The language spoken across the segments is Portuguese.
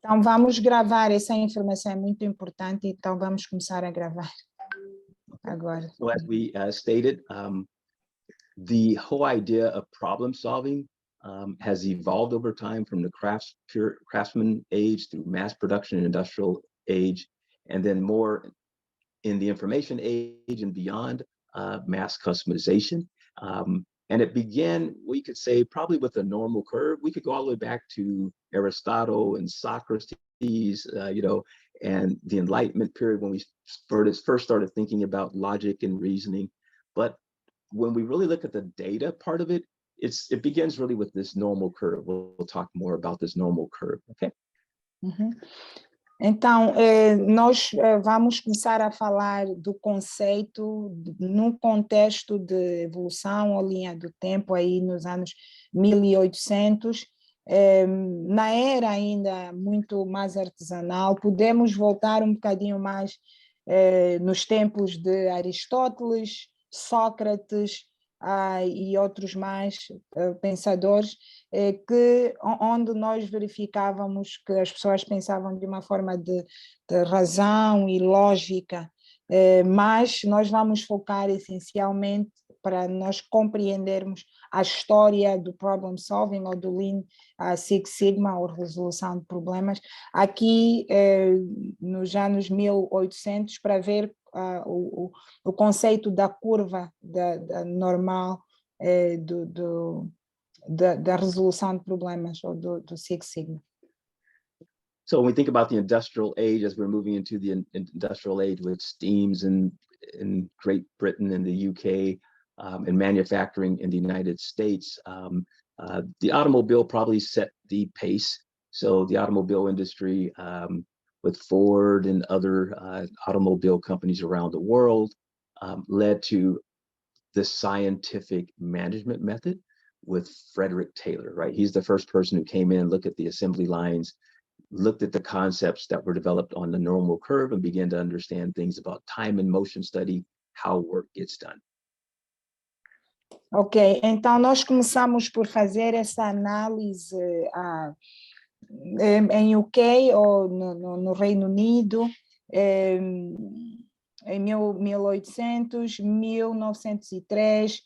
Então vamos gravar, essa informação é muito importante, então vamos começar a gravar agora. So as we stated, the whole idea of problem solving has evolved over time from the craftsman age through mass production and industrial age, and then more in the information age and beyond, mass customization. And it began, we could say, probably with a normal curve. We could go all the way back to Aristotle and Socrates, and the Enlightenment period when we first started thinking about logic and reasoning. But when we really look at the data part of it, it begins really with this normal curve. We'll talk more about this normal curve, okay? Uhum. Então, nós vamos começar a falar do conceito no contexto de evolução ou linha do tempo, aí nos anos 1800, na era ainda muito mais artesanal. Podemos voltar um bocadinho mais nos tempos de Aristóteles, Sócrates e outros mais pensadores, onde nós verificávamos que as pessoas pensavam de uma forma de razão e lógica, mas nós vamos focar essencialmente para nós compreendermos a história do problem solving ou do Lean Six Sigma, ou resolução de problemas, aqui nos anos 1800, para ver o conceito da curva da normal da resolução de problemas, ou do Six Sigma. So when we think about the industrial age, as we're moving into the industrial age with steams in Great Britain and the UK, and manufacturing in the United States, the automobile probably set the pace. So the automobile industry, with Ford and other automobile companies around the world, led to the scientific management method with Frederick Taylor, right? He's the first person who came in, looked at the assembly lines, looked at the concepts that were developed on the normal curve, and began to understand things about time and motion study, how work gets done. Ok, então nós começamos por fazer essa análise em UK ou no Reino Unido, em 1800, 1903,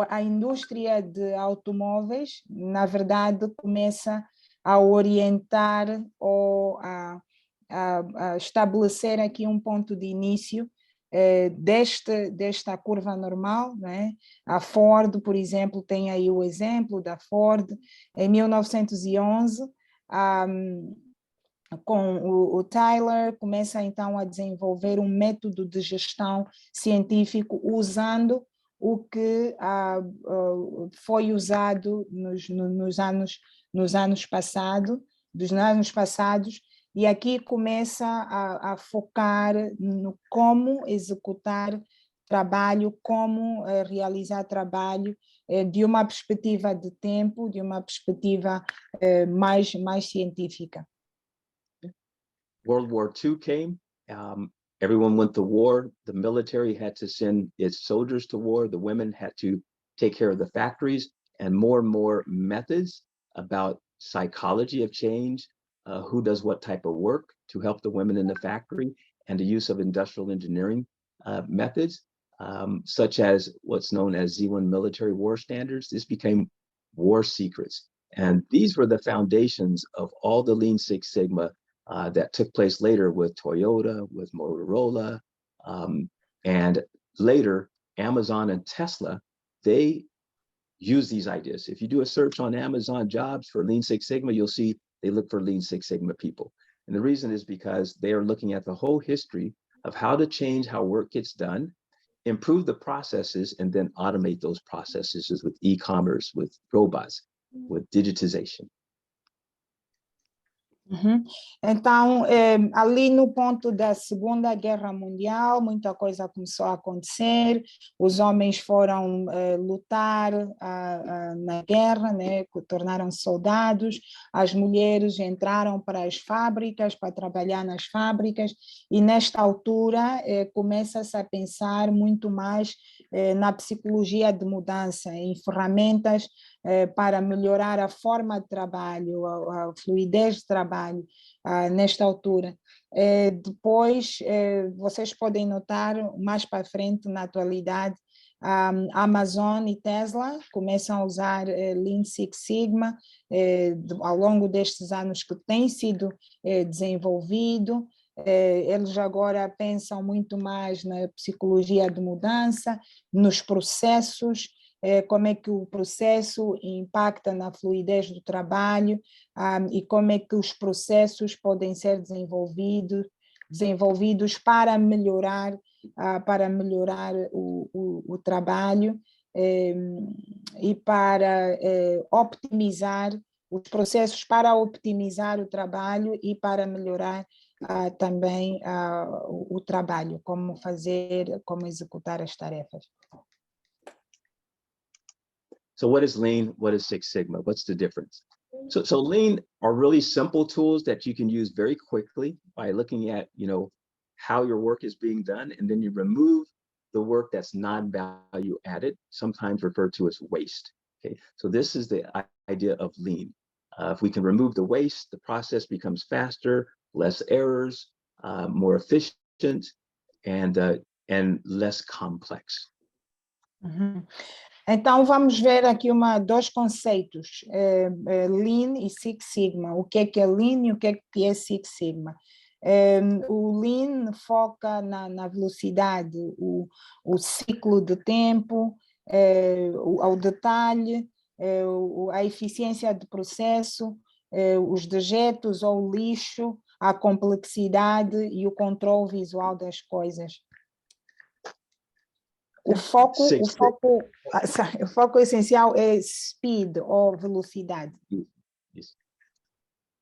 a indústria de automóveis, na verdade, começa a orientar ou a estabelecer aqui um ponto de início desta curva normal, né? A Ford, por exemplo, tem aí o exemplo da Ford, em 1911, com o Tyler, começa então a desenvolver um método de gestão científico usando o que foi usado nos anos passados, e aqui começa a focar no como executar trabalho, como realizar trabalho de uma perspectiva de tempo, de uma perspectiva mais científica. World War II came. Everyone went to war. The military had to send its soldiers to war. The women had to take care of the factories, and more methods about psychology have changed. Who does what type of work to help the women in the factory, and the use of industrial engineering methods, such as what's known as Z1 military war standards. This became war secrets. And these were the foundations of all the Lean Six Sigma that took place later with Toyota, with Motorola, and later Amazon and Tesla. They use these ideas. If you do a search on Amazon jobs for Lean Six Sigma, you'll see they look for Lean Six Sigma people. And the reason is because they are looking at the whole history of how to change how work gets done, improve the processes, and then automate those processes with e-commerce, with robots, with digitization. Uhum. Então, ali no ponto da Segunda Guerra Mundial, muita coisa começou a acontecer, os homens foram lutar na guerra, né, tornaram-se soldados, as mulheres entraram para as fábricas, para trabalhar nas fábricas, e nesta altura começa-se a pensar muito mais na psicologia de mudança, em ferramentas para melhorar a forma de trabalho, a fluidez de trabalho nesta altura. Depois, vocês podem notar mais para frente, na atualidade, a Amazon e Tesla começam a usar Lean Six Sigma ao longo destes anos que tem sido desenvolvido. Eles agora pensam muito mais na psicologia de mudança, nos processos, como é que o processo impacta na fluidez do trabalho, e como é que os processos podem ser desenvolvidos para melhorar o trabalho e para optimizar os processos, para optimizar o trabalho e para melhorar também o trabalho, como executar as tarefas. So what is Lean? What is Six Sigma? What's the difference? So Lean are really simple tools that you can use very quickly by looking at, how your work is being done, and then you remove the work that's non-value added, sometimes referred to as waste. Okay, so this is the idea of Lean. If we can remove the waste, the process becomes faster, less errors, more efficient, and less complex. Uhum. Então, vamos ver aqui dois conceitos, Lean e Six Sigma. O que é Lean e o que é Six Sigma? O Lean foca na velocidade, o ciclo de tempo, ao detalhe, a eficiência de processo, os dejetos ou lixo, a complexidade e o controle visual das coisas. O foco essencial é speed ou velocidade. Yes.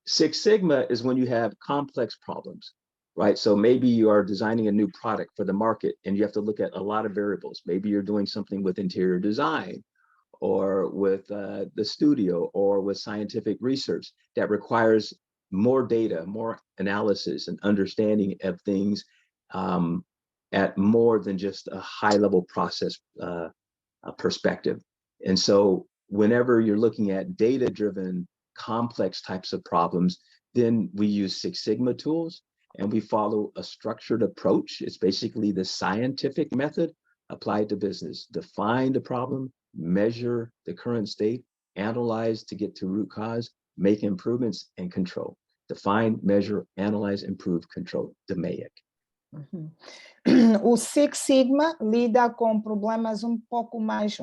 Six Sigma is when you have complex problems, right? So maybe you are designing a new product for the market and you have to look at a lot of variables. Maybe you're doing something with interior design or with the studio or with scientific research that requires more data, more analysis and understanding of things at more than just a high-level process perspective. And so whenever you're looking at data-driven complex types of problems, then we use Six Sigma tools and we follow a structured approach. It's basically the scientific method applied to business. Define the problem, measure the current state, analyze to get to root cause, make improvements, and control. Define, measure, analyze, improve, control. DMAIC. Uhum. O Six Sigma lida com problemas um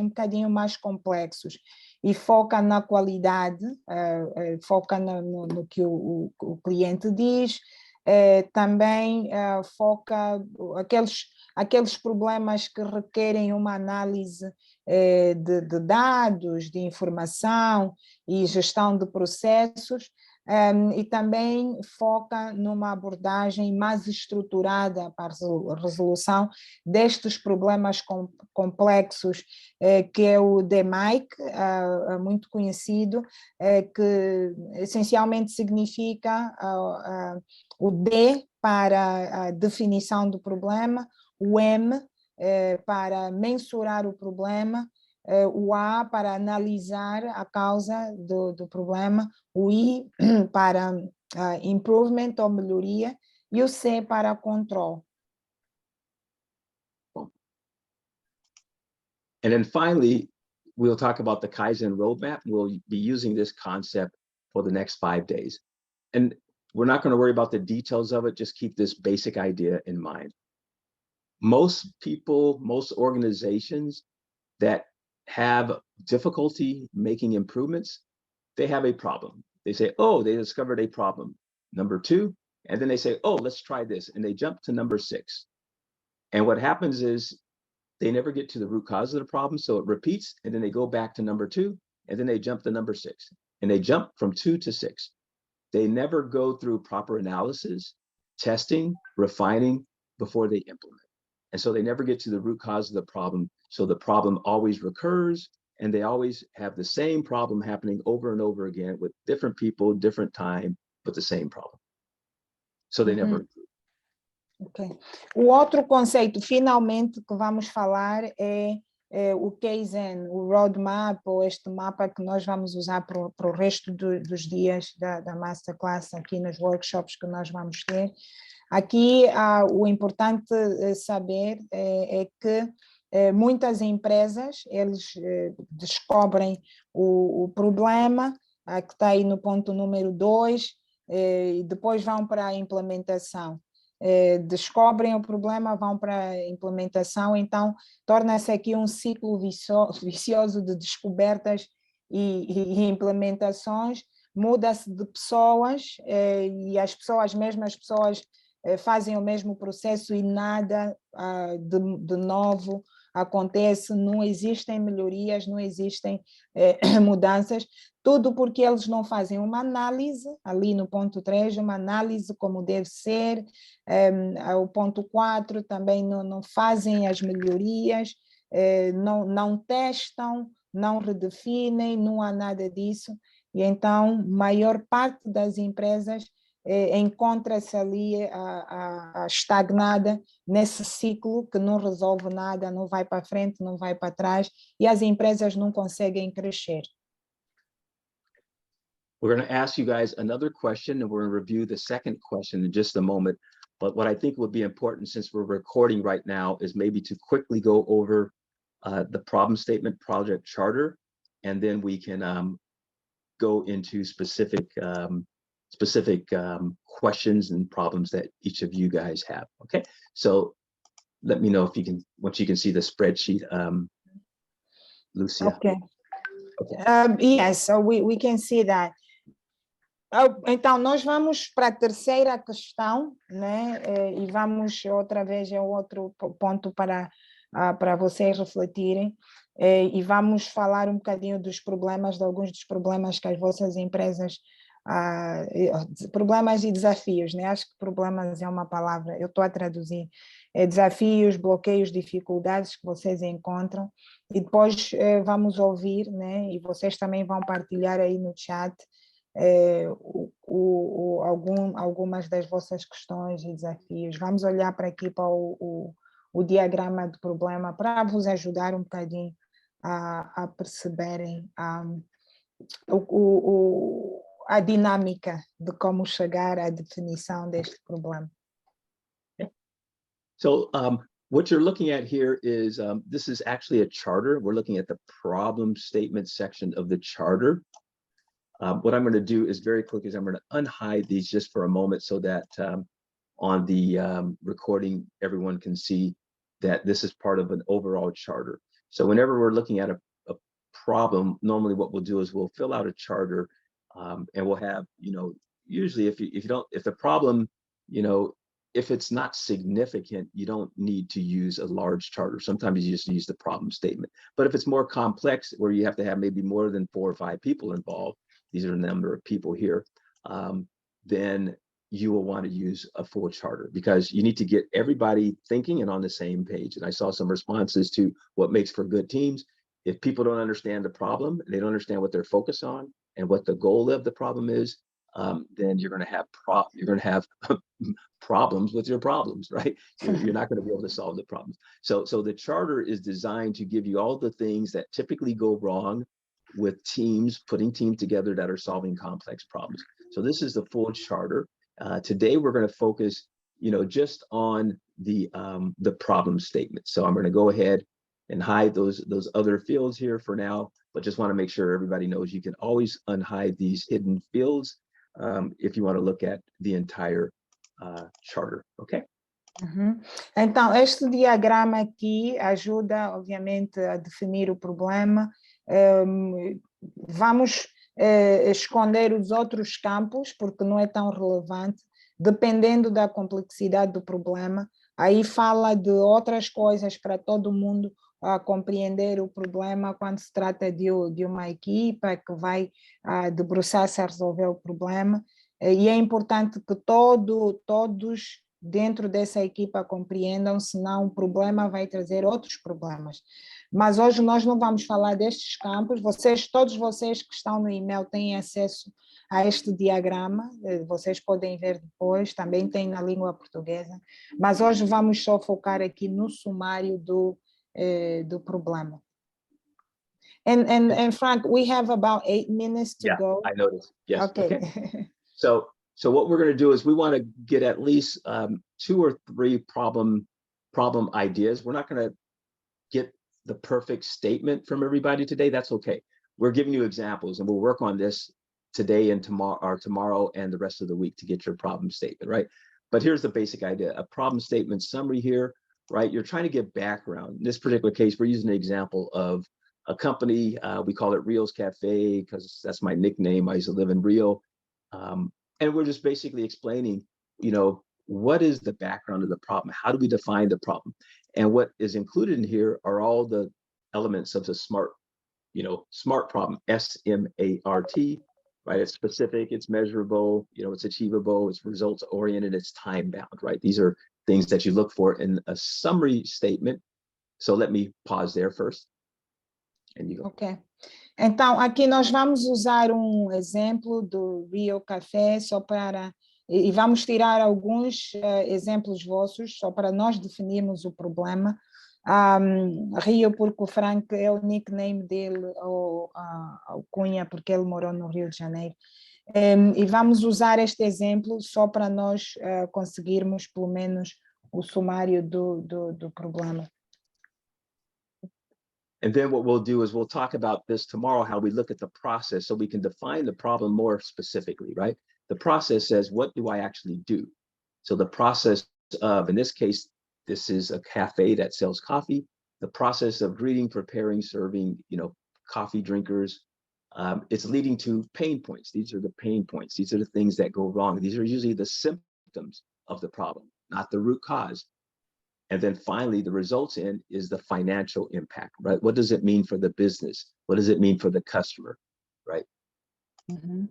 bocadinho mais complexos e foca na qualidade, foca no que o cliente diz, também foca aqueles problemas que requerem uma análise de dados, de informação e gestão de processos. E também foca numa abordagem mais estruturada para a resolução destes problemas complexos, que é o DMAIC, muito conhecido, que essencialmente significa o D para a definição do problema, o M para mensurar o problema, o A para analisar a causa do problema, o I para improvement ou melhoria e o C para control. And then finally, we'll talk about the Kaizen roadmap. We'll be using this concept for the next 5 days. And we're not going to worry about the details of it, just keep this basic idea in mind. Most people, most organizations that have difficulty making improvements, they have a problem. They say, oh, they discovered a problem, number 2, and then they say, oh, let's try this, and they jump to number 6. And what happens is they never get to the root cause of the problem, so it repeats, and then they go back to number 2, and then they jump to number 6, and they jump from 2 to 6. They never go through proper analysis, testing, refining before they implement. And so they never get to the root cause of the problem. So the problem always recurs, and they always have the same problem happening over and over again with different people, different time, but the same problem. So they never improve. Ok. O outro conceito, finalmente, que vamos falar é o Kaizen, o roadmap, ou este mapa que nós vamos usar para o resto dos dias da Masterclass, aqui nos workshops que nós vamos ter. Aqui, o importante saber é que muitas empresas, eles descobrem o problema, que está aí no ponto número 2, e depois vão para a implementação. Descobrem o problema, vão para a implementação, então torna-se aqui um ciclo vicioso de descobertas e implementações, muda-se de pessoas, e as mesmas pessoas fazem o mesmo processo e nada de novo acontece, não existem melhorias, não existem mudanças, tudo porque eles não fazem uma análise, ali no ponto 3, uma análise como deve ser, o ponto 4 também não fazem as melhorias, não testam, não redefinem, não há nada disso, e então maior parte das empresas encontra-se ali estagnada nesse ciclo que não resolve nada, não vai para frente, não vai para trás, e as empresas não conseguem crescer. We're going to ask you guys another question, and we're going to review the second question in just a moment. But what I think would be important, since we're recording right now, is maybe to quickly go over the problem statement project charter, and then we can go into specific questions and problems that each of you guys have. Okay, so let me know if you can, once you can see the spreadsheet, Lucia. Okay. Yes, so we can see that. Então, nós vamos para a terceira questão, né? E vamos outra vez, é outro ponto para vocês refletirem, e vamos falar um bocadinho dos problemas, de alguns dos problemas que as vossas empresas, problemas e desafios, né? Acho que problemas é uma palavra, eu estou a traduzir, desafios, bloqueios, dificuldades que vocês encontram, e depois vamos ouvir, né? E vocês também vão partilhar aí no chat algumas das vossas questões e desafios. Vamos olhar para aqui para o diagrama de problema para vos ajudar um bocadinho a perceberem a dinâmica de como chegar à definição deste problema. So what you're looking at here is, this is actually a charter. We're looking at the problem statement section of the charter. What I'm going to do is very quick is I'm going to unhide these just for a moment so that on the recording, everyone can see that this is part of an overall charter. So whenever we're looking at a problem, normally what we'll do is we'll fill out a charter, and we'll have, usually if the problem, if it's not significant, you don't need to use a large charter. Sometimes you just use the problem statement. But if it's more complex, where you have to have maybe more than 4 or 5 people involved, these are the number of people here, then you will want to use a full charter, because you need to get everybody thinking and on the same page. And I saw some responses to what makes for good teams. If people don't understand the problem, they don't understand what they're focused on and what the goal of the problem is, then you're going to have problems with your problems, right? You're not going to be able to solve the problems. So the charter is designed to give you all the things that typically go wrong with teams, putting teams together that are solving complex problems. So this is the full charter. Today we're going to focus, just on the problem statement. So I'm going to go ahead and hide those other fields here for now, but just want to make sure everybody knows you can always unhide these hidden fields if you want to look at the entire charter. Okay? Então, este diagrama aqui ajuda, obviamente, a definir o problema. Vamos esconder os outros campos, porque não é tão relevante, dependendo da complexidade do problema. Aí fala de outras coisas para todo mundo compreender o problema quando se trata de uma equipa que vai debruçar-se a resolver o problema. E é importante que todos dentro dessa equipa compreendam, senão o problema vai trazer outros problemas. mas hoje nós não vamos falar destes campos. Todos vocês que estão no e-mail têm acesso a este diagrama, vocês podem ver depois, também tem na língua portuguesa, mas hoje vamos só focar aqui no sumário do problema. And Frank, we have about 8 minutes to go. I noticed. Yes. Okay. So what we're going to do is we want to get at least 2 or 3 problem ideas. We're not going to get the perfect statement from everybody today. That's okay. We're giving you examples, and we'll work on this today and tomorrow and the rest of the week to get your problem statement, right? But here's the basic idea: a problem statement summary here, right? You're trying to give background. In this particular case, we're using an example of a company. We call it Rio's Cafe because that's my nickname. I used to live in Rio. And we're just basically explaining, what is the background of the problem? How do we define the problem? And what is included in here are all the elements of the SMART, SMART problem, S-M-A-R-T, right? It's specific, it's measurable, it's achievable, it's results oriented, it's time bound, right? These are things that you look for in a summary statement. So let me pause there first. And you go. Okay. Então, aqui nós vamos usar um exemplo do Rio Café e vamos tirar alguns exemplos vossos, só para nós definirmos o problema. Rio, porque o Frank é o nickname dele, ou Cunha, porque ele morou no Rio de Janeiro. E vamos usar este exemplo só para nós conseguirmos, pelo menos, o sumário do problema. And then what we'll do is we'll talk about this tomorrow, how we look at the process so we can define the problem more specifically, right? The process says, what do I actually do? So the process of, in this case, this is a cafe that sells coffee. The process of greeting, preparing, serving, coffee drinkers, it's leading to pain points. These are the pain points. These are the things that go wrong. These are usually the symptoms of the problem, not the root cause. And then finally, the results is the financial impact, right? What does it mean for the business? What does it mean for the customer, right? Uhum.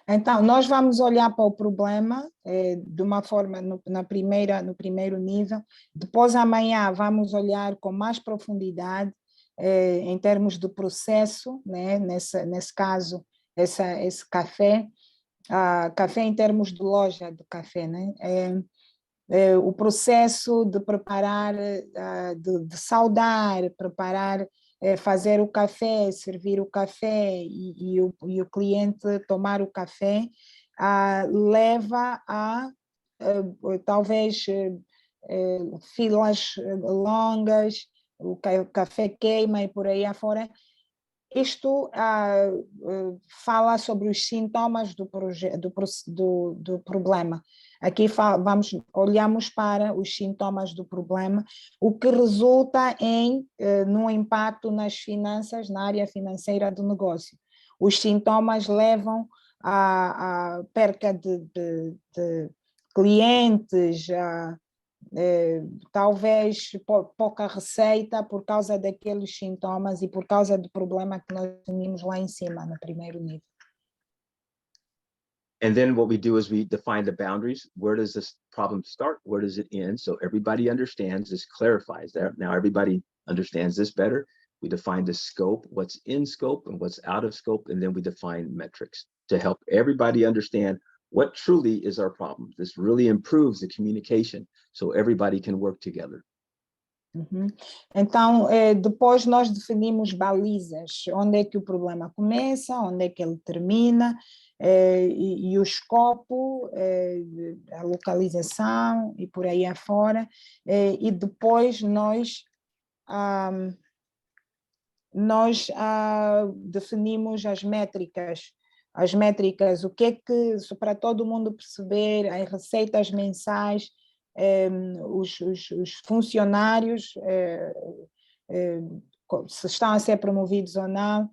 Então, nós vamos olhar para o problema de uma forma no primeiro nível. Depois, amanhã, vamos olhar com mais profundidade em termos do processo, né? Nesse caso, esse café. Café em termos de loja de café, né? O processo de preparar, de saudar, preparar, fazer o café, servir o café e o cliente tomar o café, leva a talvez filas longas, o café queima e por aí afora. Isto fala sobre os sintomas do problema. Aqui olhamos para os sintomas do problema, o que resulta num impacto nas finanças, na área financeira do negócio. Os sintomas levam à perca de clientes, talvez pouca receita por causa daqueles sintomas e por causa do problema que nós tínhamos lá em cima, no primeiro nível. And then what we do is we define the boundaries. Where does this problem start? Where does it end? So everybody understands, this clarifies that. Now everybody understands this better. We define the scope, what's in scope and what's out of scope, and then we define metrics to help everybody understand what truly is our problem. This really improves the communication so everybody can work together. Uhum. Então, depois nós definimos balizas, onde é que o problema começa, onde é que ele termina, e o escopo, a localização e por aí afora, e depois nós definimos as métricas, o que é que, para todo mundo perceber, as receitas mensais, os funcionários, se estão a ser promovidos ou não,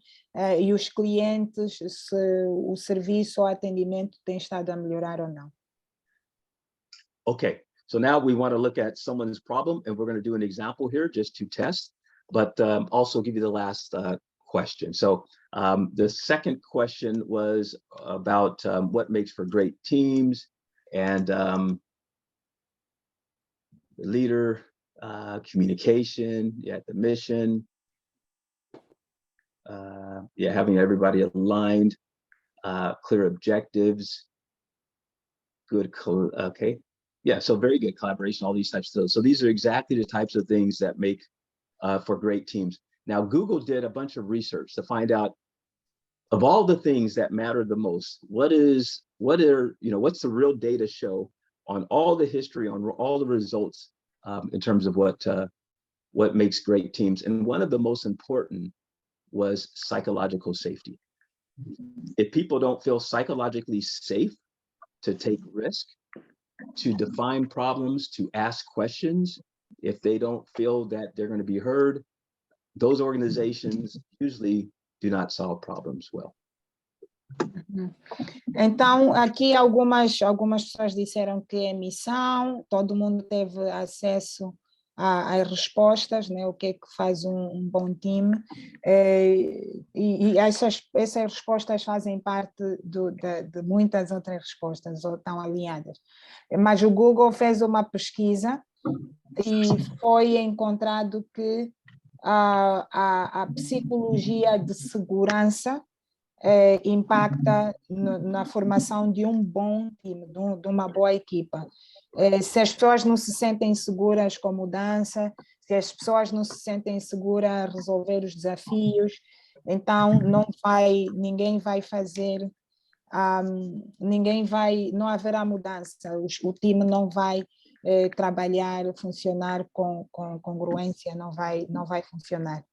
e os clientes, se o serviço ou atendimento tem estado a melhorar ou não. Okay, so now we want to look at someone's problem, and we're going to do an example here just to test, but also give you the last question. So the second question was about what makes for great teams, and leader, communication, the mission, Yeah, having everybody aligned, clear objectives, good, okay. Yeah, so very good collaboration, all these types of things. So these are exactly the types of things that make for great teams. Now, Google did a bunch of research to find out, of all the things that matter the most, what's the real data show on all the history, on all the results in terms of what makes great teams. And one of the most important was psychological safety. If people don't feel psychologically safe to take risk, to define problems, to ask questions, if they don't feel that they're going to be heard, those organizations usually do not solve problems well. Então, aqui algumas pessoas disseram que é missão, todo mundo teve acesso às respostas, né? O que é que faz um bom time, e essas respostas fazem parte de muitas outras respostas, ou estão alinhadas. Mas o Google fez uma pesquisa e foi encontrado que a psicologia de segurança impacta na formação de um bom time, de uma boa equipa. Se as pessoas não se sentem seguras com mudança, se as pessoas não se sentem seguras a resolver os desafios, então ninguém vai fazer, não haverá mudança, o time não vai trabalhar, funcionar com congruência, não vai funcionar.